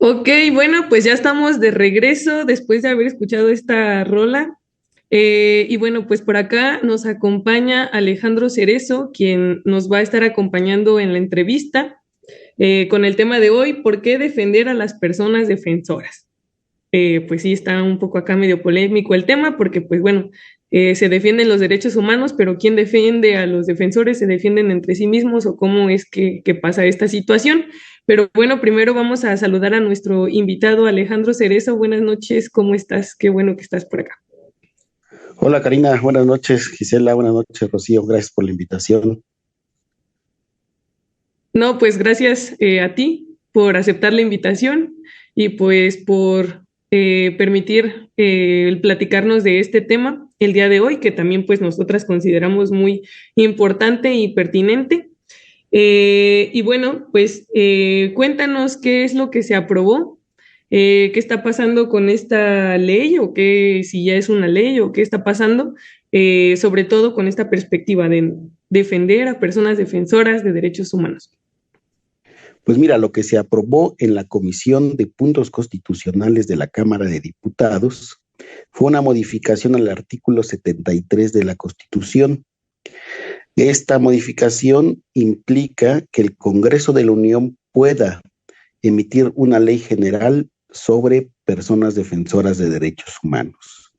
Ok, bueno, pues ya estamos de regreso después de haber escuchado esta rola. Y bueno, pues por acá nos acompaña Alejandro Cerezo, quien nos va a estar acompañando en la entrevista con el tema de hoy, ¿por qué defender a las personas defensoras? Pues sí, está un poco acá medio polémico el tema, porque pues bueno, se defienden los derechos humanos, pero ¿quién defiende a los defensores? ¿Se defienden entre sí mismos o cómo es que pasa esta situación? Pero bueno, primero vamos a saludar a nuestro invitado Alejandro Cerezo. Buenas noches, ¿cómo estás? Qué bueno que estás por acá. Hola Karina, buenas noches. Gisela, buenas noches Rocío, gracias por la invitación. No, pues gracias a ti por aceptar la invitación y pues por permitir el platicarnos de este tema el día de hoy, que también pues nosotras consideramos muy importante y pertinente. Y bueno, pues cuéntanos qué es lo que se aprobó, qué está pasando con esta ley o qué, si ya es una ley o qué está pasando, sobre todo con esta perspectiva de defender a personas defensoras de derechos humanos. Pues mira, lo que se aprobó en la Comisión de Puntos Constitucionales de la Cámara de Diputados fue una modificación al artículo 73 de la Constitución. Esta modificación implica que el Congreso de la Unión pueda emitir una ley general sobre personas defensoras de derechos humanos.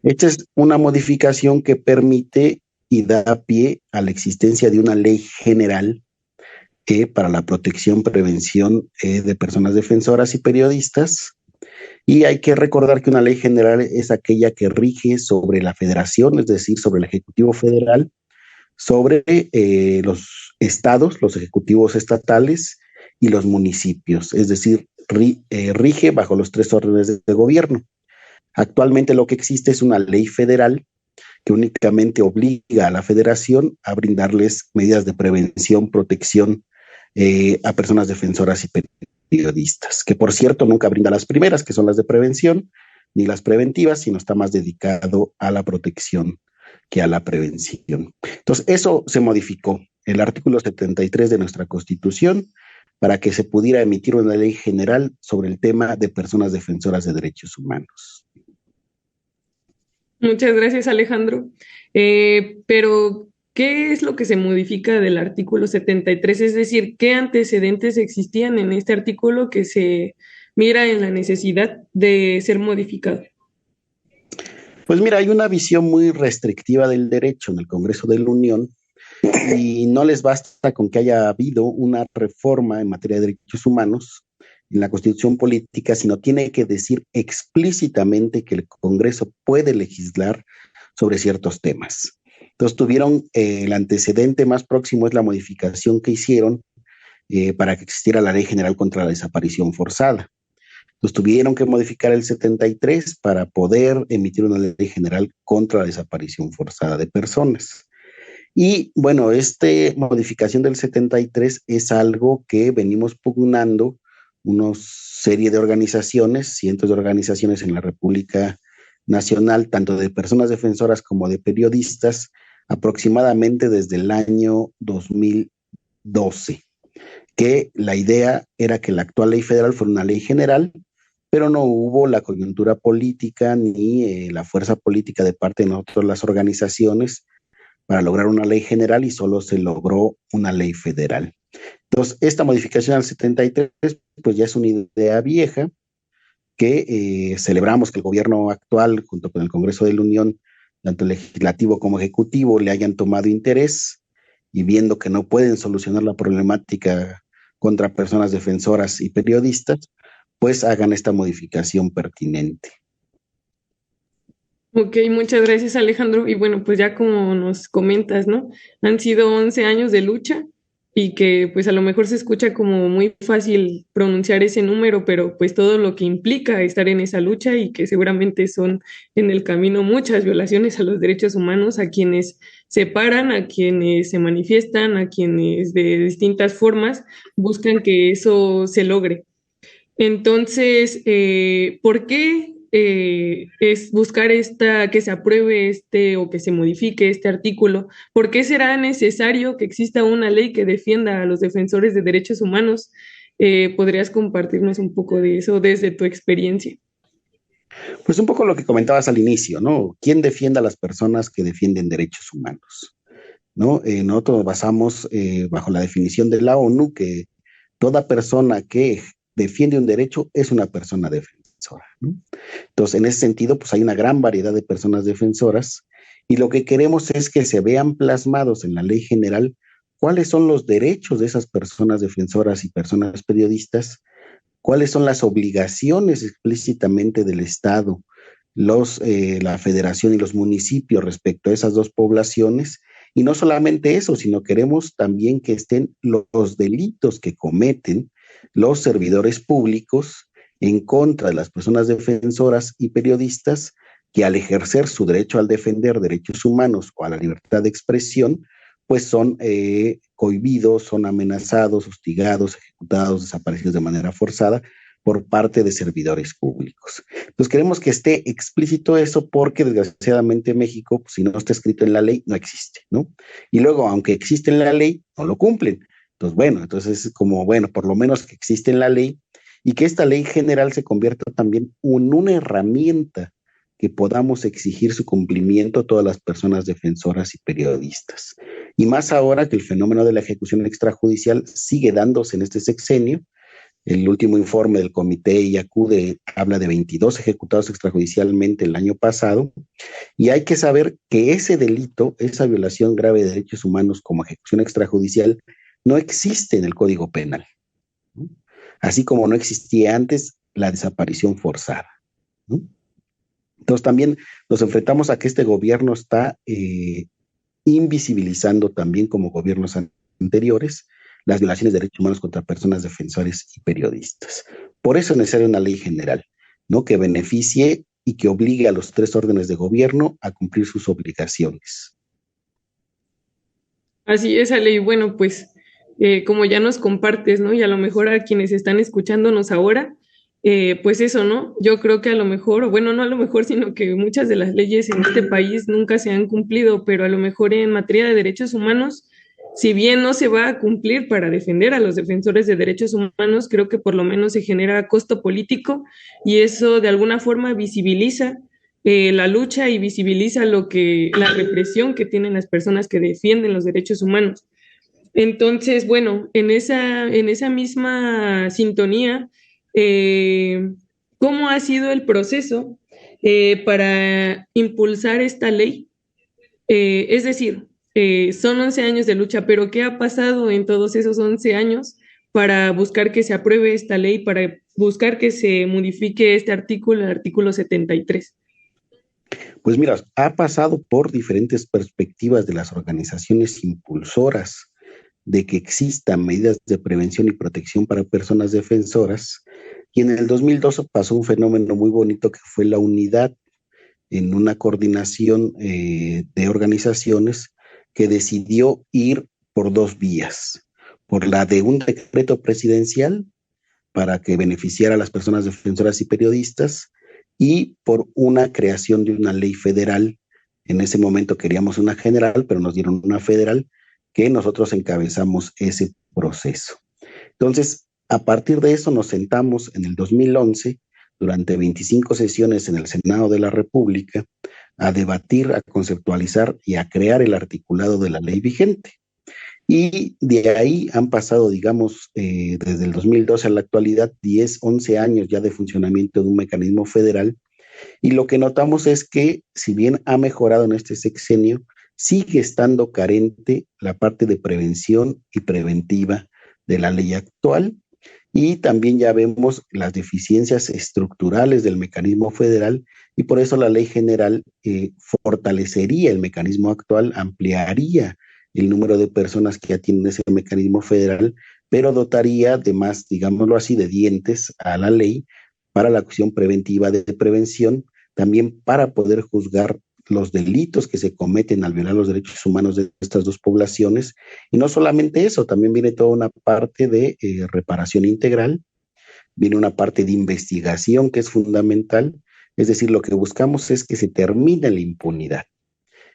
Esta es una modificación que permite y da pie a la existencia de una ley general para la protección, prevención de personas defensoras y periodistas. Y hay que recordar que una ley general es aquella que rige sobre la federación, es decir, sobre el Ejecutivo Federal, sobre los estados, los ejecutivos estatales y los municipios, es decir, rige bajo los tres órdenes de gobierno. Actualmente lo que existe es una ley federal que únicamente obliga a la federación a brindarles medidas de prevención, protección a personas defensoras y periodistas, que por cierto nunca brinda las primeras, que son las de prevención, ni las preventivas, sino está más dedicado a la protección que a la prevención. Entonces, eso se modificó, el artículo 73 de nuestra Constitución, para que se pudiera emitir una ley general sobre el tema de personas defensoras de derechos humanos. Muchas gracias, Alejandro. Pero, ¿qué es lo que se modifica del artículo 73? Es decir, ¿qué antecedentes existían en este artículo que se mira en la necesidad de ser modificado? Pues mira, hay una visión muy restrictiva del derecho en el Congreso de la Unión y no les basta con que haya habido una reforma en materia de derechos humanos en la Constitución política, sino tiene que decir explícitamente que el Congreso puede legislar sobre ciertos temas. Entonces tuvieron el antecedente más próximo es la modificación que hicieron para que existiera la Ley General contra la Desaparición Forzada. Entonces tuvieron que modificar el 73 para poder emitir una ley general contra la desaparición forzada de personas. Y bueno, esta modificación del 73 es algo que venimos pugnando una serie de organizaciones, cientos de organizaciones en la República Nacional, tanto de personas defensoras como de periodistas, aproximadamente desde el año 2012, que la idea era que la actual ley federal fuera una ley general, pero no hubo la coyuntura política ni la fuerza política de parte de nosotros, las organizaciones, para lograr una ley general y solo se logró una ley federal. Entonces, esta modificación al 73, pues ya es una idea vieja que celebramos que el gobierno actual, junto con el Congreso de la Unión, tanto legislativo como ejecutivo, le hayan tomado interés y viendo que no pueden solucionar la problemática contra personas defensoras y periodistas, pues hagan esta modificación pertinente. Ok, muchas gracias, Alejandro. Y bueno, pues ya como nos comentas, ¿no? Han sido 11 años de lucha y que pues a lo mejor se escucha como muy fácil pronunciar ese número, pero pues todo lo que implica estar en esa lucha y que seguramente son en el camino muchas violaciones a los derechos humanos, a quienes se paran, a quienes se manifiestan, a quienes de distintas formas buscan que eso se logre. Entonces, ¿por qué es buscar que se apruebe este o que se modifique este artículo? ¿Por qué será necesario que exista una ley que defienda a los defensores de derechos humanos? ¿Podrías compartirnos un poco de eso desde tu experiencia? Pues un poco lo que comentabas al inicio, ¿no? ¿Quién defiende a las personas que defienden derechos humanos? ¿No? Nosotros basamos bajo la definición de la ONU que toda persona que defiende un derecho es una persona defensora, ¿no? Entonces, en ese sentido, pues hay una gran variedad de personas defensoras y lo que queremos es que se vean plasmados en la ley general cuáles son los derechos de esas personas defensoras y personas periodistas, cuáles son las obligaciones explícitamente del Estado, la federación y los municipios respecto a esas dos poblaciones. Y no solamente eso, sino queremos también que estén los delitos que cometen los servidores públicos en contra de las personas defensoras y periodistas que al ejercer su derecho al defender derechos humanos o a la libertad de expresión, pues son cohibidos, son amenazados, hostigados, ejecutados, desaparecidos de manera forzada por parte de servidores públicos. Entonces queremos que esté explícito eso porque desgraciadamente en México, pues, si no está escrito en la ley, no existe, ¿no? Y luego, aunque existe en la ley, no lo cumplen. Entonces, bueno, entonces es como, bueno, por lo menos que existe en la ley y que esta ley general se convierta también en una herramienta que podamos exigir su cumplimiento a todas las personas defensoras y periodistas. Y más ahora que el fenómeno de la ejecución extrajudicial sigue dándose en este sexenio. El último informe del Comité IACUDE habla de 22 ejecutados extrajudicialmente el año pasado, y hay que saber que ese delito, esa violación grave de derechos humanos como ejecución extrajudicial, no existe en el Código Penal, ¿no? Así como no existía antes la desaparición forzada, ¿no? Entonces también nos enfrentamos a que este gobierno está invisibilizando también como gobiernos anteriores las violaciones de derechos humanos contra personas defensores y periodistas. Por eso es necesaria una ley general, ¿no? Que beneficie y que obligue a los tres órdenes de gobierno a cumplir sus obligaciones. Así es, Ale, y bueno, pues como ya nos compartes, ¿no? Y a lo mejor a quienes están escuchándonos ahora, pues eso, ¿no? Yo creo que a lo mejor, o bueno, no a lo mejor, sino que muchas de las leyes en este país nunca se han cumplido, pero a lo mejor en materia de derechos humanos, si bien no se va a cumplir para defender a los defensores de derechos humanos, creo que por lo menos se genera costo político y eso de alguna forma visibiliza la lucha y visibiliza la represión que tienen las personas que defienden los derechos humanos. Entonces, bueno, en esa misma sintonía, eh, ¿cómo ha sido el proceso para impulsar esta ley? Es decir, son 11 años de lucha, pero ¿qué ha pasado en todos esos 11 años para buscar que se apruebe esta ley, para buscar que se modifique este artículo, el artículo 73? Pues mira, ha pasado por diferentes perspectivas de las organizaciones impulsoras de que existan medidas de prevención y protección para personas defensoras. Y en el 2012 pasó un fenómeno muy bonito que fue la unidad en una coordinación de organizaciones que decidió ir por dos vías, por la de un decreto presidencial para que beneficiara a las personas defensoras y periodistas y por una creación de una ley federal. En ese momento queríamos una general, pero nos dieron una federal que nosotros encabezamos ese proceso. Entonces, a partir de eso nos sentamos en el 2011 durante 25 sesiones en el Senado de la República a debatir, a conceptualizar y a crear el articulado de la ley vigente. Y de ahí han pasado, digamos, desde el 2012 a la actualidad, 10, 11 años ya de funcionamiento de un mecanismo federal. Y lo que notamos es que, si bien ha mejorado en este sexenio, sigue estando carente la parte de prevención y preventiva de la ley actual. Y también ya vemos las deficiencias estructurales del mecanismo federal y por eso la ley general fortalecería el mecanismo actual, ampliaría el número de personas que atienden ese mecanismo federal, pero dotaría de más, digámoslo así, de dientes a la ley para la acción preventiva de prevención, también para poder juzgar los delitos que se cometen al violar los derechos humanos de estas dos poblaciones. Y no solamente eso, también viene toda una parte de reparación integral, viene una parte de investigación que es fundamental. Es decir, lo que buscamos es que se termine la impunidad.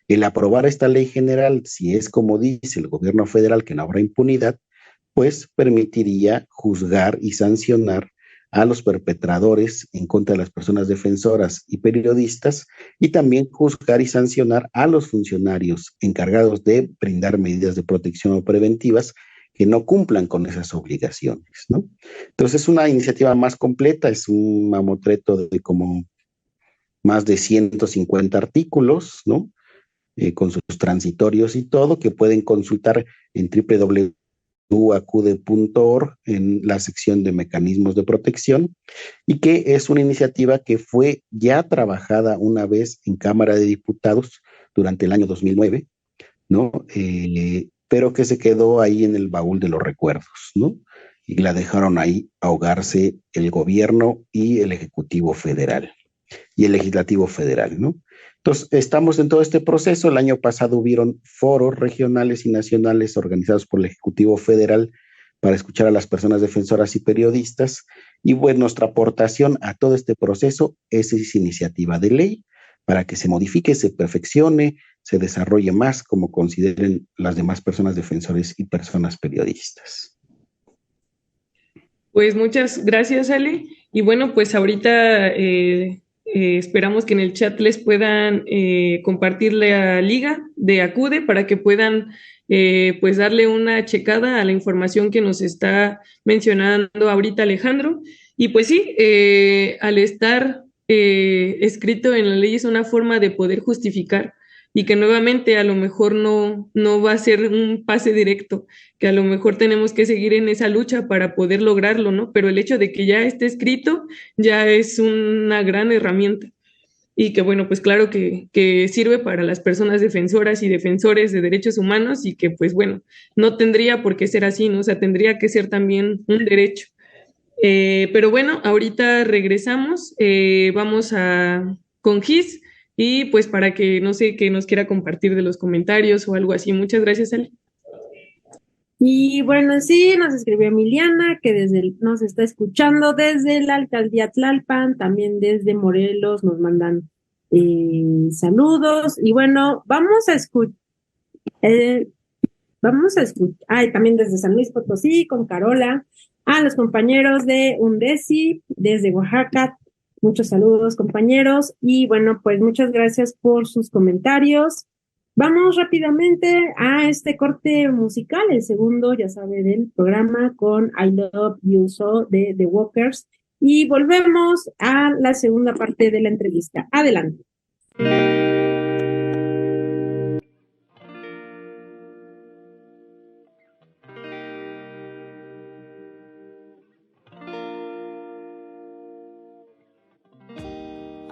El aprobar esta ley general, si es como dice el gobierno federal que no habrá impunidad, pues permitiría juzgar y sancionar a los perpetradores en contra de las personas defensoras y periodistas, y también juzgar y sancionar a los funcionarios encargados de brindar medidas de protección o preventivas que no cumplan con esas obligaciones, ¿no? Entonces es una iniciativa más completa, es un mamotreto de como más de 150 artículos, ¿no? Con sus transitorios y todo, que pueden consultar en www.acude.org en la sección de mecanismos de protección, y que es una iniciativa que fue ya trabajada una vez en Cámara de Diputados durante el año 2009, ¿no? Pero que se quedó ahí en el baúl de los recuerdos, ¿no? Y la dejaron ahí ahogarse el gobierno y el Ejecutivo Federal y el Legislativo Federal, ¿no? Entonces, estamos en todo este proceso. El año pasado hubieron foros regionales y nacionales organizados por el Ejecutivo Federal para escuchar a las personas defensoras y periodistas. Y bueno, nuestra aportación a todo este proceso es esa iniciativa de ley para que se modifique, se perfeccione, se desarrolle más como consideren las demás personas defensores y personas periodistas. Pues muchas gracias, Ale. Y bueno, pues ahorita esperamos que en el chat les puedan compartir la liga de Acude para que puedan pues darle una checada a la información que nos está mencionando ahorita Alejandro. Y pues sí, al estar escrito en la ley es una forma de poder justificar y que nuevamente a lo mejor no va a ser un pase directo, que a lo mejor tenemos que seguir en esa lucha para poder lograrlo, ¿no? Pero el hecho de que ya esté escrito ya es una gran herramienta y que bueno, pues claro que sirve para las personas defensoras y defensores de derechos humanos y que pues bueno, no tendría por qué ser así, ¿no? O sea, tendría que ser también un derecho. Pero bueno, ahorita regresamos, vamos con Gis. Y pues para que, no sé, que nos quiera compartir de los comentarios o algo así. Muchas gracias, Ale. Y bueno, sí, nos escribió Emiliana, que nos está escuchando desde la alcaldía Tlalpan, también desde Morelos nos mandan saludos. Y bueno, vamos a escuchar, también desde San Luis Potosí, con Carola, a los compañeros de UNDECI, desde Oaxaca. Muchos saludos, compañeros. Y bueno, pues muchas gracias por sus comentarios. Vamos rápidamente a este corte musical, el segundo, ya sabe, del programa con I Love You So de The Walkers. Y volvemos a la segunda parte de la entrevista. Adelante.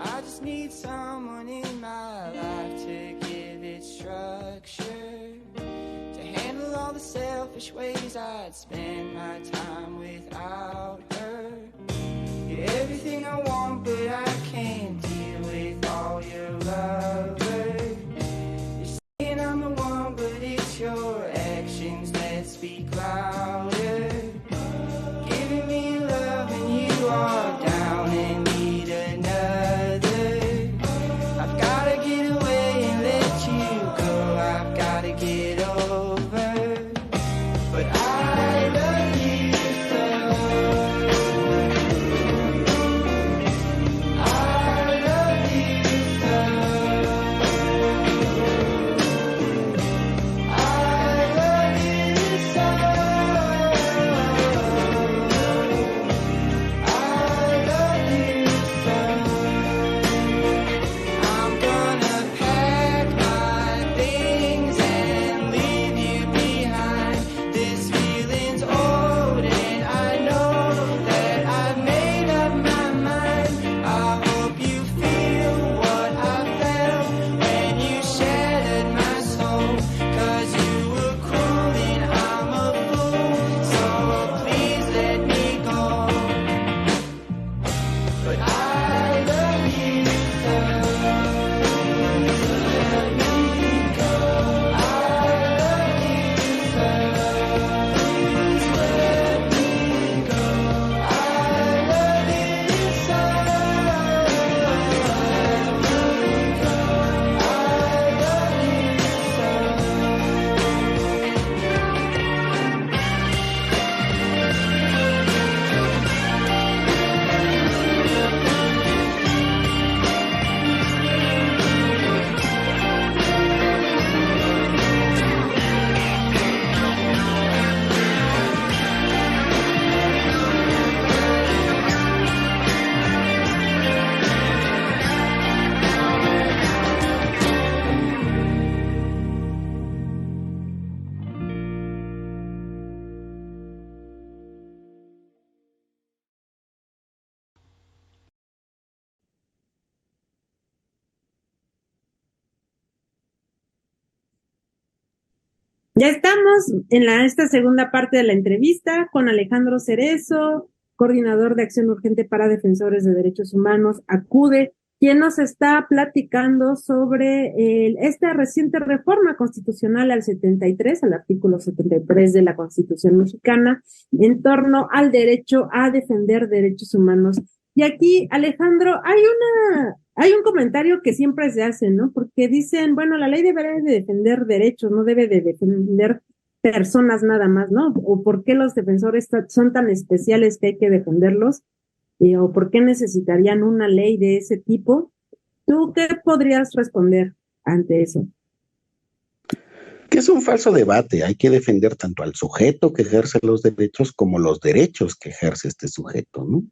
I just need someone in my life to give it structure, to handle all the selfish ways I'd spend my time without her. You're everything I want, but I can't deal with all your lovers. You're saying I'm the one, but it's your actions that speak louder. Giving me love and you are down and need another. I've gotta get away and let you go. I've gotta get over. But I love you so. Ya estamos en esta segunda parte de la entrevista con Alejandro Cerezo, coordinador de Acción Urgente para Defensores de Derechos Humanos, ACUDE, quien nos está platicando sobre esta reciente reforma constitucional al 73, al artículo 73 de la Constitución mexicana, en torno al derecho a defender derechos humanos. Y aquí, Alejandro, hay un comentario que siempre se hace, ¿no? Porque dicen, bueno, la ley debería de defender derechos, no debe de defender personas nada más, ¿no? O por qué los defensores son tan especiales que hay que defenderlos, o por qué necesitarían una ley de ese tipo. ¿Tú qué podrías responder ante eso? Que es un falso debate. Hay que defender tanto al sujeto que ejerce los derechos como los derechos que ejerce este sujeto, ¿no?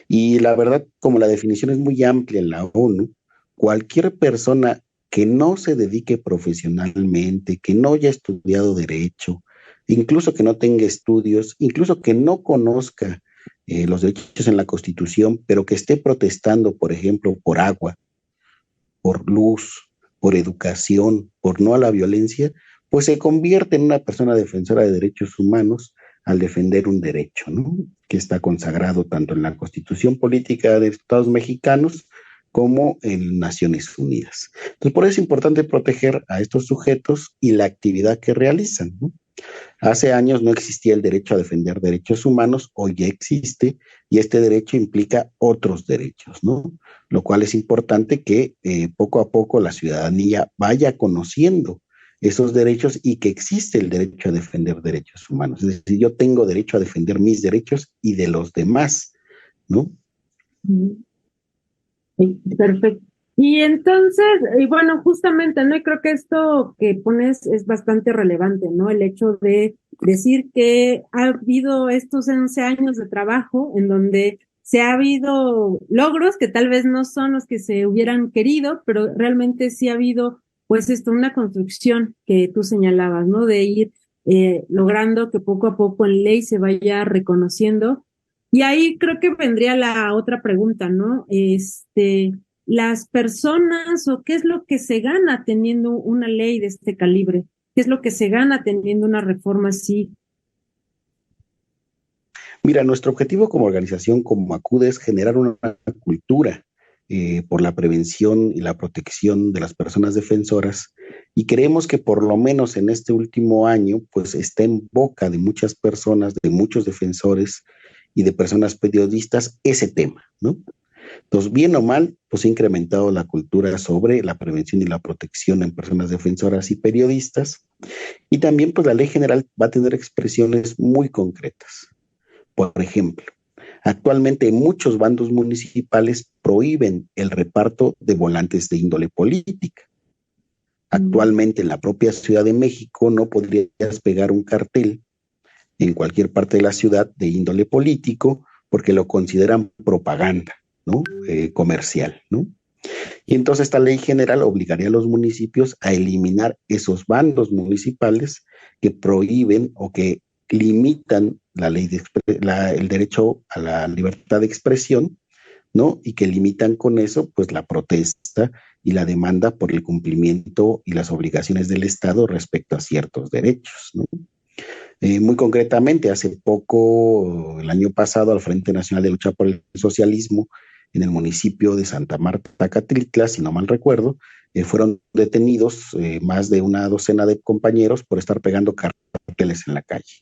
Y la verdad, como la definición es muy amplia en la ONU, cualquier persona que no se dedique profesionalmente, que no haya estudiado derecho, incluso que no tenga estudios, incluso que no conozca los derechos en la Constitución, pero que esté protestando, por ejemplo, por agua, por luz, por educación, por no a la violencia, pues se convierte en una persona defensora de derechos humanos al defender un derecho, ¿no? Que está consagrado tanto en la Constitución Política de Estados Mexicanos como en Naciones Unidas. Entonces, por eso es importante proteger a estos sujetos y la actividad que realizan, ¿no? Hace años no existía el derecho a defender derechos humanos, hoy ya existe, y este derecho implica otros derechos, ¿no? Lo cual es importante que poco a poco la ciudadanía vaya conociendo esos derechos y que existe el derecho a defender derechos humanos. Es decir, yo tengo derecho a defender mis derechos y de los demás, ¿no? Sí, perfecto. Y entonces, y bueno, justamente, ¿no? Y creo que esto que pones es bastante relevante, ¿no? El hecho de decir que ha habido estos 11 años de trabajo en donde se ha habido logros que tal vez no son los que se hubieran querido, pero realmente sí ha habido, pues, una construcción que tú señalabas, ¿no? De ir logrando que poco a poco en ley se vaya reconociendo. Y ahí creo que vendría la otra pregunta, ¿no? Las personas, o qué es lo que se gana teniendo una ley de este calibre, qué es lo que se gana teniendo una reforma así. Mira, nuestro objetivo como organización, como ACUDE, es generar una cultura por la prevención y la protección de las personas defensoras, y creemos que por lo menos en este último año, pues está en boca de muchas personas, de muchos defensores y de personas periodistas ese tema, ¿no? Entonces, bien o mal, pues ha incrementado la cultura sobre la prevención y la protección en personas defensoras y periodistas, y también pues la ley general va a tener expresiones muy concretas. Por ejemplo, actualmente muchos bandos municipales prohíben el reparto de volantes de índole política. Actualmente en la propia Ciudad de México no podrías pegar un cartel en cualquier parte de la ciudad de índole político porque lo consideran propaganda, ¿no? Comercial, ¿no? Y entonces esta ley general obligaría a los municipios a eliminar esos bandos municipales que prohíben o que limitan el derecho a la libertad de expresión, ¿no? Y que limitan con eso, pues, la protesta y la demanda por el cumplimiento y las obligaciones del Estado respecto a ciertos derechos, ¿no? Muy concretamente, hace poco, el año pasado, al Frente Nacional de Lucha por el Socialismo, en el municipio de Santa Marta, Catitla, si no mal recuerdo, fueron detenidos más de una docena de compañeros por estar pegando carteles en la calle,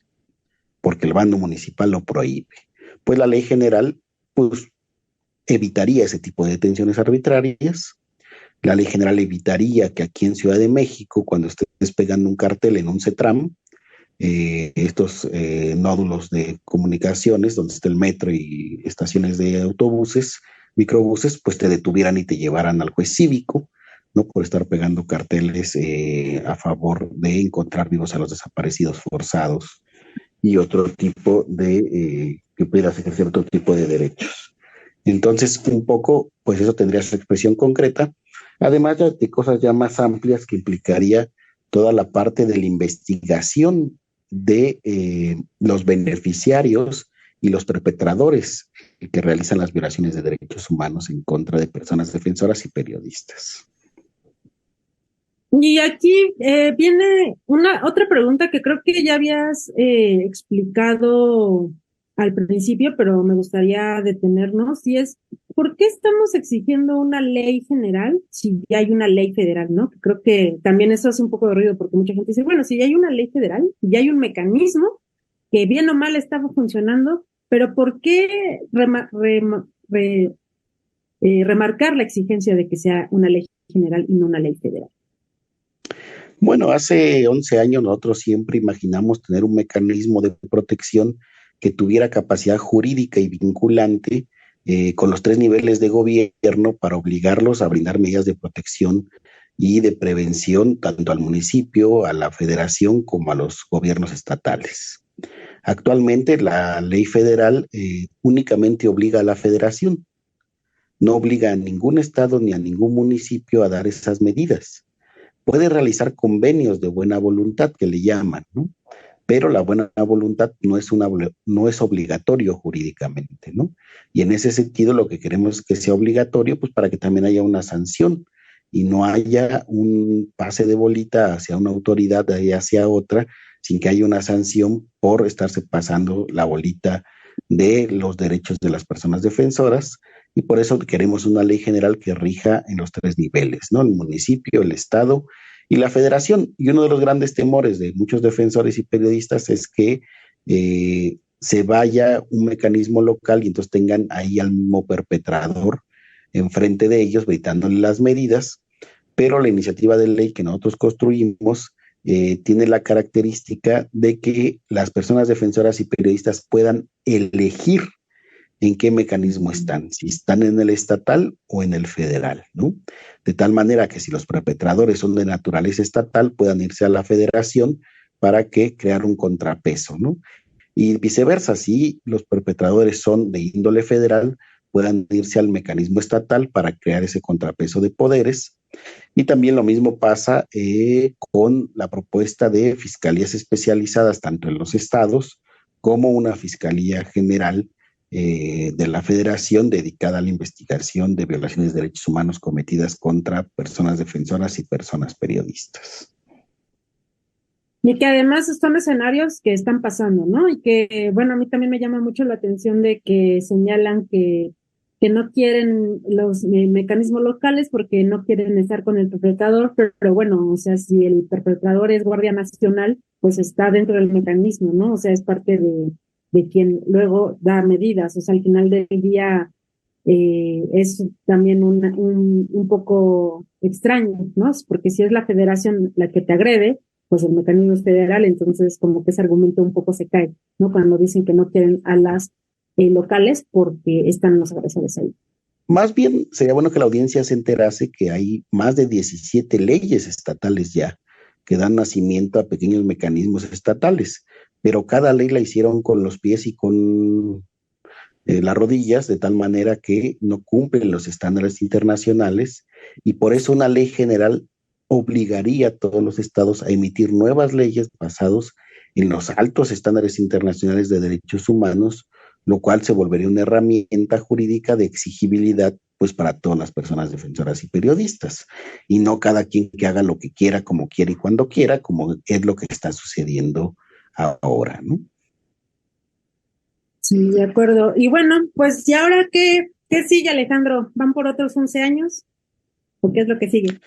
porque el bando municipal lo prohíbe. Pues la ley general, pues, evitaría ese tipo de detenciones arbitrarias. La ley general evitaría que aquí en Ciudad de México, cuando estés pegando un cartel en un CETRAM, estos nódulos de comunicaciones, donde está el metro y estaciones de autobuses, microbuses, pues te detuvieran y te llevaran al juez cívico, ¿no? Por estar pegando carteles a favor de encontrar vivos a los desaparecidos forzados y otro tipo de, que pudieras ejercer otro tipo de derechos. Entonces, un poco, pues eso tendría su expresión concreta, además de cosas ya más amplias que implicaría toda la parte de la investigación de los beneficiarios y los perpetradores que realizan las violaciones de derechos humanos en contra de personas defensoras y periodistas. Y aquí viene otra pregunta que creo que ya habías explicado al principio, pero me gustaría detenernos, y es, ¿por qué estamos exigiendo una ley general si ya hay una ley federal, ¿no? Creo que también eso hace un poco de ruido porque mucha gente dice, bueno, si ya hay una ley federal, ya hay un mecanismo que bien o mal estaba funcionando, pero ¿por qué remarcar la exigencia de que sea una ley general y no una ley federal? Bueno, hace 11 años nosotros siempre imaginamos tener un mecanismo de protección que tuviera capacidad jurídica y vinculante con los 3 niveles de gobierno para obligarlos a brindar medidas de protección y de prevención tanto al municipio, a la federación como a los gobiernos estatales. Actualmente la ley federal únicamente obliga a la federación, no obliga a ningún estado ni a ningún municipio a dar esas medidas. Puede realizar convenios de buena voluntad que le llaman, ¿no? Pero la buena voluntad no es obligatorio jurídicamente, ¿no? Y en ese sentido lo que queremos es que sea obligatorio, pues para que también haya una sanción y no haya un pase de bolita hacia una autoridad y hacia otra, sin que haya una sanción por estarse pasando la bolita de los derechos de las personas defensoras. Y por eso queremos una ley general que rija en los 3 niveles, ¿no? El municipio, el estado y la federación. Y uno de los grandes temores de muchos defensores y periodistas es que se vaya un mecanismo local y entonces tengan ahí al mismo perpetrador enfrente de ellos, gritándole las medidas, pero la iniciativa de ley que nosotros construimos tiene la característica de que las personas defensoras y periodistas puedan elegir en qué mecanismo están, si están en el estatal o en el federal, ¿no? De tal manera que si los perpetradores son de naturaleza estatal, puedan irse a la federación para que crear un contrapeso, ¿no? Y viceversa, si los perpetradores son de índole federal, puedan irse al mecanismo estatal para crear ese contrapeso de poderes. Y también lo mismo pasa con la propuesta de fiscalías especializadas, tanto en los estados como una fiscalía general de la Federación dedicada a la investigación de violaciones de derechos humanos cometidas contra personas defensoras y personas periodistas. Y que además son escenarios que están pasando, ¿no? Y que, bueno, a mí también me llama mucho la atención de que señalan que no quieren los mecanismos locales porque no quieren estar con el perpetrador, pero bueno, o sea, si el perpetrador es Guardia Nacional, pues está dentro del mecanismo, ¿no? O sea, es parte de quien luego da medidas. O sea, al final del día es también un poco extraño, ¿no? Porque si es la federación la que te agrede, pues el mecanismo es federal, entonces como que ese argumento un poco se cae, ¿no? Cuando dicen que no quieren a las locales porque están los agresores ahí. Más bien, sería bueno que la audiencia se enterase que hay más de 17 leyes estatales ya que dan nacimiento a pequeños mecanismos estatales, pero cada ley la hicieron con los pies y con las rodillas, de tal manera que no cumplen los estándares internacionales, y por eso una ley general obligaría a todos los estados a emitir nuevas leyes basadas en los altos estándares internacionales de derechos humanos, lo cual se volvería una herramienta jurídica de exigibilidad pues para todas las personas defensoras y periodistas, y no cada quien que haga lo que quiera, como quiera y cuando quiera, como es lo que está sucediendo ahora, ¿no? Sí, de acuerdo. Y bueno, pues, ¿y ahora qué sigue, Alejandro? ¿Van por otros 11 años? ¿O qué es lo que sigue?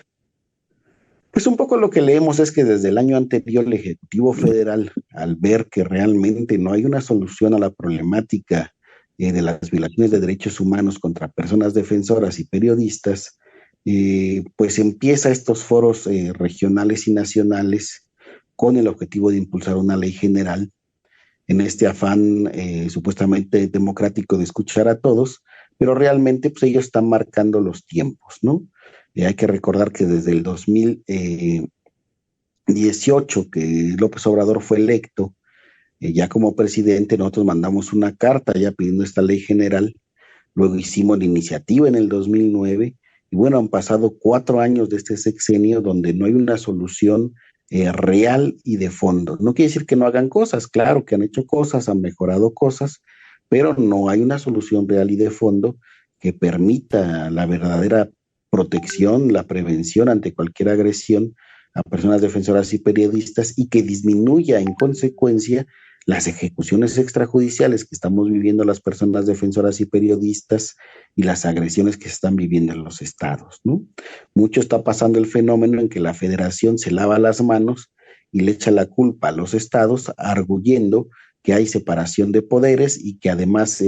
Pues un poco lo que leemos es que desde el año anterior el Ejecutivo Federal, al ver que realmente no hay una solución a la problemática de las violaciones de derechos humanos contra personas defensoras y periodistas, pues empieza estos foros regionales y nacionales con el objetivo de impulsar una ley general en este afán supuestamente democrático de escuchar a todos, pero realmente pues ellos están marcando los tiempos, ¿no? Hay que recordar que desde el 2018 que López Obrador fue electo, ya como presidente, nosotros mandamos una carta ya pidiendo esta ley general, luego hicimos la iniciativa en el 2009, y bueno, han pasado 4 años de este sexenio donde no hay una solución real y de fondo. No quiere decir que no hagan cosas, claro que han hecho cosas, han mejorado cosas, pero no hay una solución real y de fondo que permita la verdadera protección, la prevención ante cualquier agresión a personas defensoras y periodistas y que disminuya en consecuencia las ejecuciones extrajudiciales que estamos viviendo las personas defensoras y periodistas y las agresiones que se están viviendo en los estados, ¿no? Mucho está pasando el fenómeno en que la federación se lava las manos y le echa la culpa a los estados, arguyendo que hay separación de poderes y que además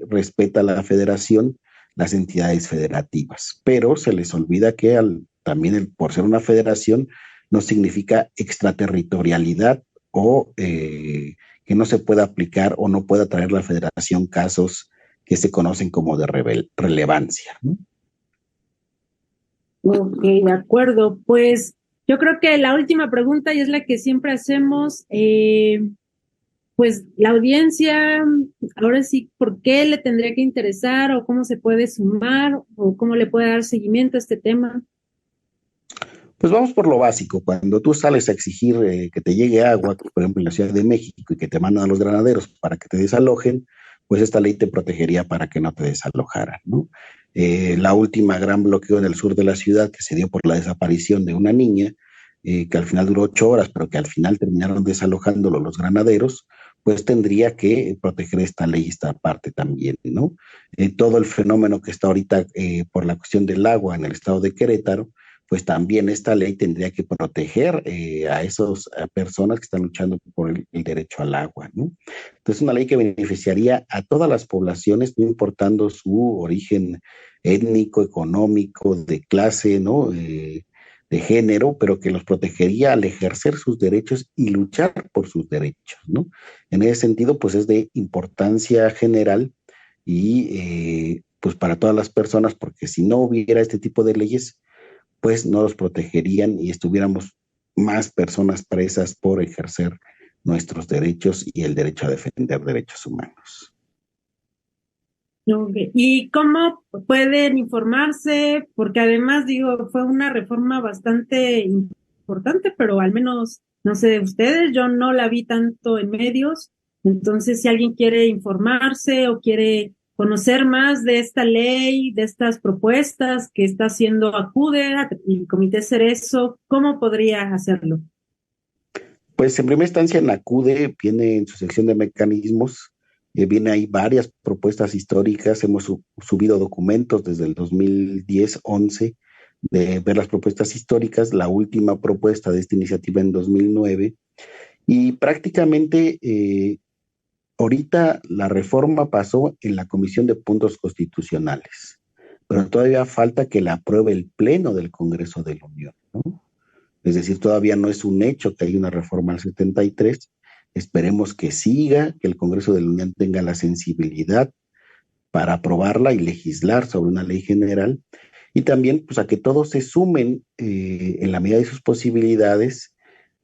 respeta a la federación las entidades federativas. Pero se les olvida que también por ser una federación no significa extraterritorialidad o que no se pueda aplicar o no pueda traer la federación casos que se conocen como de relevancia, ¿no? Ok, de acuerdo. Pues yo creo que la última pregunta, y es la que siempre hacemos, pues la audiencia, ahora sí, ¿por qué le tendría que interesar o cómo se puede sumar o cómo le puede dar seguimiento a este tema? Pues vamos por lo básico. Cuando tú sales a exigir que te llegue agua, por ejemplo en la Ciudad de México, y que te mandan a los granaderos para que te desalojen, pues esta ley te protegería para que no te desalojaran, ¿no? La última gran bloqueo en el sur de la ciudad que se dio por la desaparición de una niña, que al final duró 8 horas, pero que al final terminaron desalojándolo los granaderos, pues tendría que proteger esta ley, esta parte también, ¿no? Todo el fenómeno que está ahorita por la cuestión del agua en el estado de Querétaro, pues también esta ley tendría que proteger a esas personas que están luchando por el derecho al agua, ¿no? Entonces, una ley que beneficiaría a todas las poblaciones, no importando su origen étnico, económico, de clase, ¿no? De género, pero que los protegería al ejercer sus derechos y luchar por sus derechos, ¿no? En ese sentido, pues es de importancia general y pues para todas las personas, porque si no hubiera este tipo de leyes, pues no los protegerían y estuviéramos más personas presas por ejercer nuestros derechos y el derecho a defender derechos humanos. Okay. ¿Y cómo pueden informarse? Porque además, digo, fue una reforma bastante importante, pero al menos, no sé, ustedes, yo no la vi tanto en medios. Entonces, si alguien quiere informarse o quiere conocer más de esta ley, de estas propuestas que está haciendo ACUDE, el Comité Cerezo, ¿cómo podría hacerlo? Pues en primera instancia en ACUDE viene en su sección de mecanismos, viene ahí varias propuestas históricas, hemos subido documentos desde el 2010-11 de ver las propuestas históricas, la última propuesta de esta iniciativa en 2009, y prácticamente ahorita la reforma pasó en la Comisión de Puntos Constitucionales, pero todavía falta que la apruebe el Pleno del Congreso de la Unión, ¿no? Es decir, todavía no es un hecho que hay una reforma al 73. Esperemos que siga, que el Congreso de la Unión tenga la sensibilidad para aprobarla y legislar sobre una ley general, y también pues, a que todos se sumen en la medida de sus posibilidades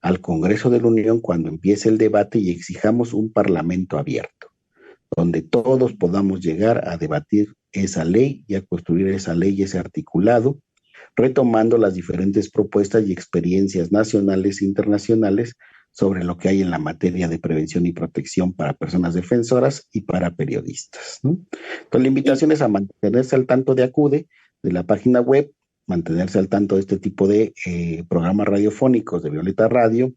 al Congreso de la Unión cuando empiece el debate y exijamos un parlamento abierto, donde todos podamos llegar a debatir esa ley y a construir esa ley y ese articulado, retomando las diferentes propuestas y experiencias nacionales e internacionales sobre lo que hay en la materia de prevención y protección para personas defensoras y para periodistas, ¿no? Entonces, la invitación es a mantenerse al tanto de ACUDE, de la página web, mantenerse al tanto de este tipo de programas radiofónicos de Violeta Radio,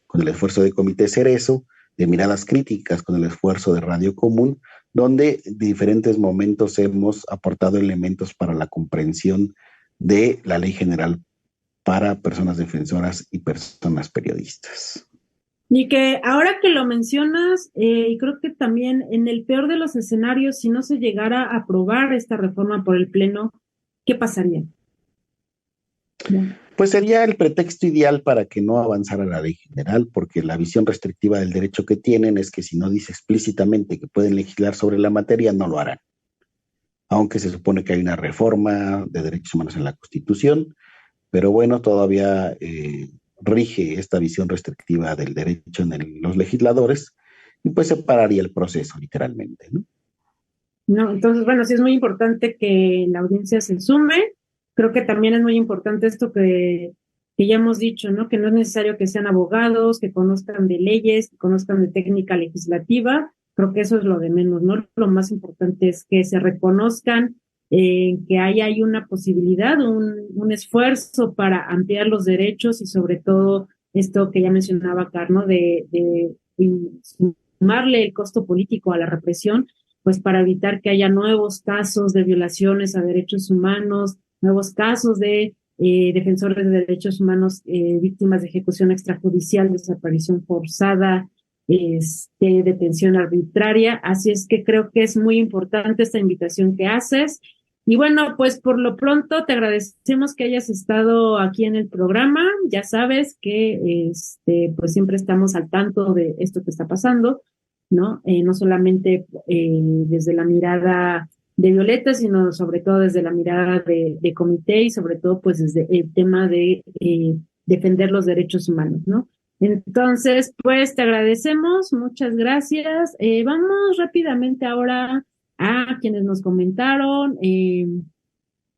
con el esfuerzo de Comité Cerezo, de Miradas Críticas, con el esfuerzo de Radio Común, donde en diferentes momentos hemos aportado elementos para la comprensión de la Ley General para personas defensoras y personas periodistas. Y que ahora que lo mencionas, y creo que también en el peor de los escenarios, si no se llegara a aprobar esta reforma por el Pleno, ¿qué pasaría? Pues sería el pretexto ideal para que no avanzara la ley general, porque la visión restrictiva del derecho que tienen es que si no dice explícitamente que pueden legislar sobre la materia, no lo harán. Aunque se supone que hay una reforma de derechos humanos en la Constitución, pero bueno, todavía rige esta visión restrictiva del derecho en los legisladores y pues se pararía el proceso literalmente, ¿no? No, entonces, bueno, sí es muy importante que la audiencia se sume. Creo que también es muy importante esto que ya hemos dicho, ¿no? Que no es necesario que sean abogados, que conozcan de leyes, que conozcan de técnica legislativa. Creo que eso es lo de menos, ¿no? Lo más importante es que se reconozcan que hay una posibilidad, un esfuerzo para ampliar los derechos y sobre todo esto que ya mencionaba Carno, de sumarle el costo político a la represión, pues para evitar que haya nuevos casos de violaciones a derechos humanos, nuevos casos de defensores de derechos humanos víctimas de ejecución extrajudicial, desaparición forzada, detención arbitraria. Así es que creo que es muy importante esta invitación que haces. Y bueno, pues por lo pronto te agradecemos que hayas estado aquí en el programa. Ya sabes que pues siempre estamos al tanto de esto que está pasando, ¿no? No solamente desde la mirada de Violeta, sino sobre todo desde la mirada de comité y sobre todo pues desde el tema de defender los derechos humanos, ¿no? Entonces, pues te agradecemos, muchas gracias. Vamos rápidamente ahora a quienes nos comentaron.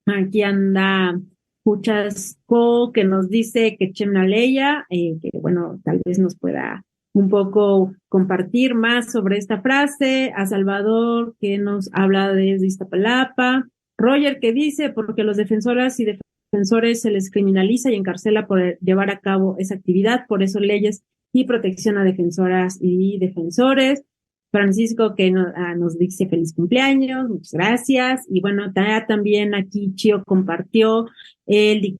Aquí anda Puchasco que nos dice que Chemna Leia, que bueno, tal vez nos pueda un poco compartir más sobre esta frase. A Salvador que nos habla desde Iztapalapa. Roger que dice, porque los defensoras y defensores se les criminaliza y encarcela por llevar a cabo esa actividad, por eso leyes y protección a defensoras y defensores. Francisco que nos dice feliz cumpleaños, muchas gracias. Y bueno, también aquí Chio compartió el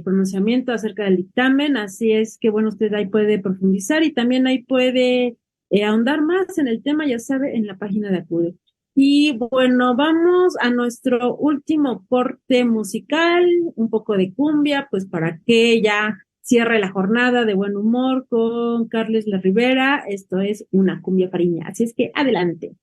pronunciamiento acerca del dictamen, así es que bueno, usted ahí puede profundizar y también ahí puede ahondar más en el tema, ya sabe, en la página de Acude. Y bueno, vamos a nuestro último corte musical, un poco de cumbia, pues para que ya cierre la jornada de buen humor con Carles La Rivera. Esto es una cumbia fariña. Así es que adelante.